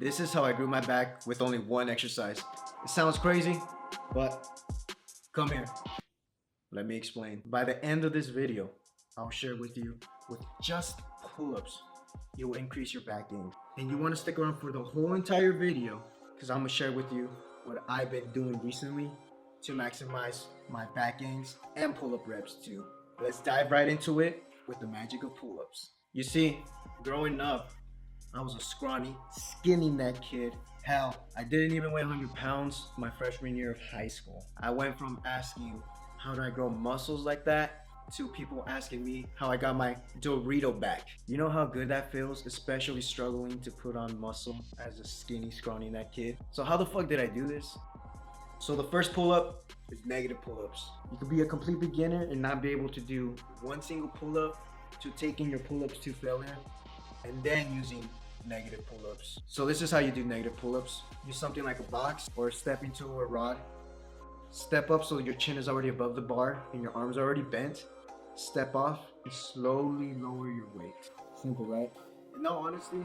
This is how I grew my back with only one exercise. It sounds crazy, but come here. Let me explain. By the end of this video, I'll share with you with just pull-ups, you will increase your back gain. And you want to stick around for the whole entire video because I'm going to share with you what I've been doing recently to maximize my back gains and pull-up reps too. Let's dive right into it with the magic of pull-ups. You see, growing up, I was a scrawny, skinny neck kid. Hell, I didn't even weigh 100 pounds my freshman year of high school. I went from asking, how do I grow muscles like that? To people asking me how I got my Dorito back. You know how good that feels, especially struggling to put on muscle as a skinny, scrawny neck kid. So how the fuck did I do this? So the first pull-up is negative pull-ups. You could be a complete beginner and not be able to do one single pull-up to taking your pull-ups to failure and then using negative pull-ups. So this is how you do negative pull-ups. Use something like a box or step into a rod. Step up so your chin is already above the bar and your arms are already bent. Step off and slowly lower your weight. Simple, right? No, honestly,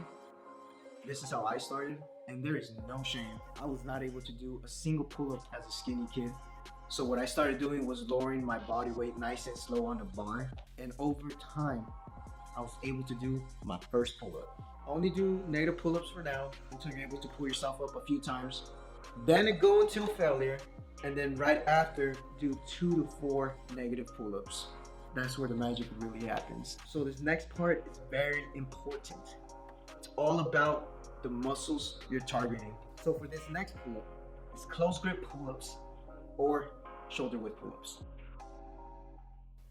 this is how I started, and there is no shame. I was not able to do a single pull-up as a skinny kid. So what I started doing was lowering my body weight nice and slow on the bar, and over time, I was able to do my first pull-up. Only do negative pull-ups for now until you're able to pull yourself up a few times. Then go until failure, and then right after, do 2 to 4 negative pull-ups. That's where the magic really happens. So this next part is very important. It's all about the muscles you're targeting. So for this next pull-up, it's close grip pull-ups or shoulder width pull-ups.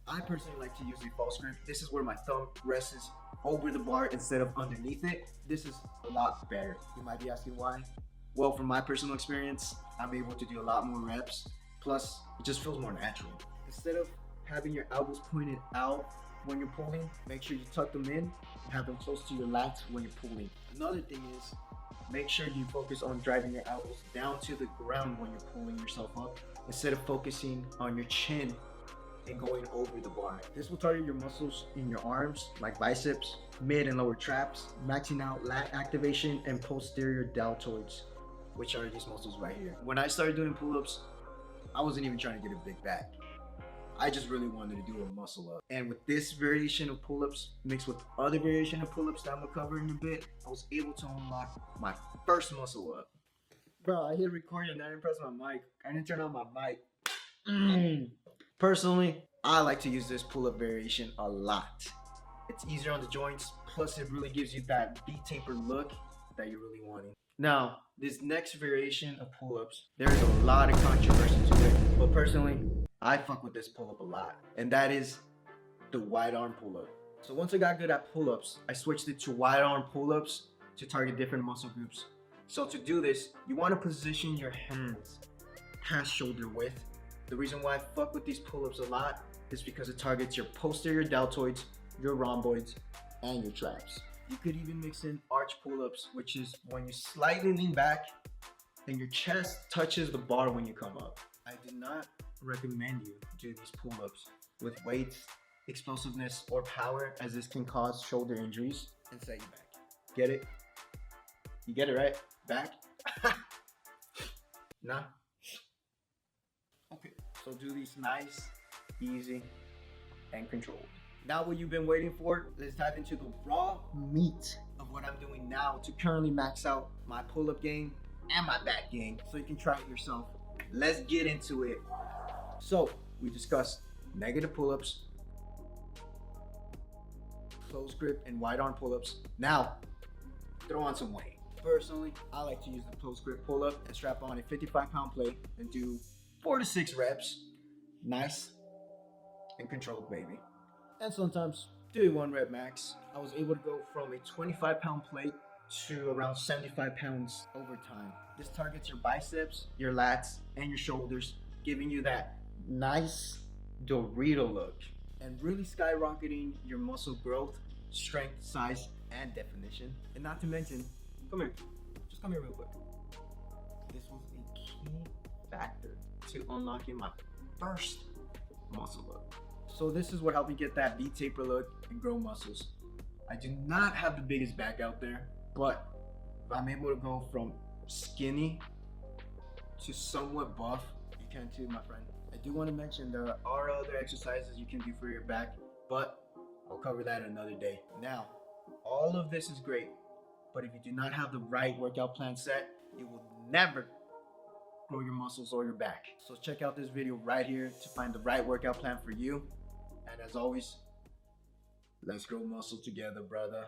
I personally like to use a false grip. This is where my thumb rests over the bar instead of underneath it. This is a lot better. You might be asking why. Well, from my personal experience, I'm able to do a lot more reps. Plus, it just feels more natural. Instead of having your elbows pointed out when you're pulling, make sure you tuck them in and have them close to your lats when you're pulling. Another thing is, make sure you focus on driving your elbows down to the ground when you're pulling yourself up, instead of focusing on your chin and going over the bar. This will target your muscles in your arms, like biceps, mid and lower traps, maxing out lat activation and posterior deltoids, which are these muscles right here. When I started doing pull-ups, I wasn't even trying to get a big back. I just really wanted to do a muscle up. And with this variation of pull-ups mixed with other variation of pull-ups that I'm gonna cover in a bit, I was able to unlock my first muscle up. Bro, I hit record and I didn't press my mic. I didn't turn on my mic. Personally, I like to use this pull-up variation a lot. It's easier on the joints, plus it really gives you that V-taper look that you're really wanting. Now, this next variation of pull-ups, there's a lot of controversy to it, but personally, I fuck with this pull-up a lot, and that is the wide arm pull-up. So once I got good at pull-ups, I switched it to wide arm pull-ups to target different muscle groups. So to do this, you want to position your hands past shoulder width. The reason why I fuck with these pull-ups a lot is because it targets your posterior deltoids, your rhomboids, and your traps. You could even mix in arch pull-ups, which is when you slightly lean back and your chest touches the bar when you come up. I do not recommend you do these pull-ups with weights, explosiveness, or power, as this can cause shoulder injuries and set you back. Get it? You get it, right? Back? Nah? Okay, so do these nice, easy, and controlled. Now what you've been waiting for, let's dive into the raw meat of what I'm doing now to currently max out my pull-up game and my back game so you can try it yourself. Let's get into it. So we discussed negative pull-ups, close grip and wide arm pull-ups. Now throw on some weight. Personally, I like to use the close grip pull-up and strap on a 55-pound plate and do 4 to 6 reps. Nice and controlled, baby. And sometimes do 1 rep max. I was able to go from a 25-pound plate to around 75 pounds over time. This targets your biceps, your lats, and your shoulders, giving you that nice Dorito look and really skyrocketing your muscle growth, strength, size, and definition. And not to mention, come here, just come here real quick. This was a key factor to unlocking my first muscle look. So this is what helped me get that V-taper look and grow muscles. I do not have the biggest back out there, but if I'm able to go from skinny to somewhat buff, you can too, my friend. I do want to mention there are other exercises you can do for your back, but I'll cover that another day. Now, all of this is great, but if you do not have the right workout plan set, you will never grow your muscles or your back. So check out this video right here to find the right workout plan for you. And as always, let's grow muscle together, brother.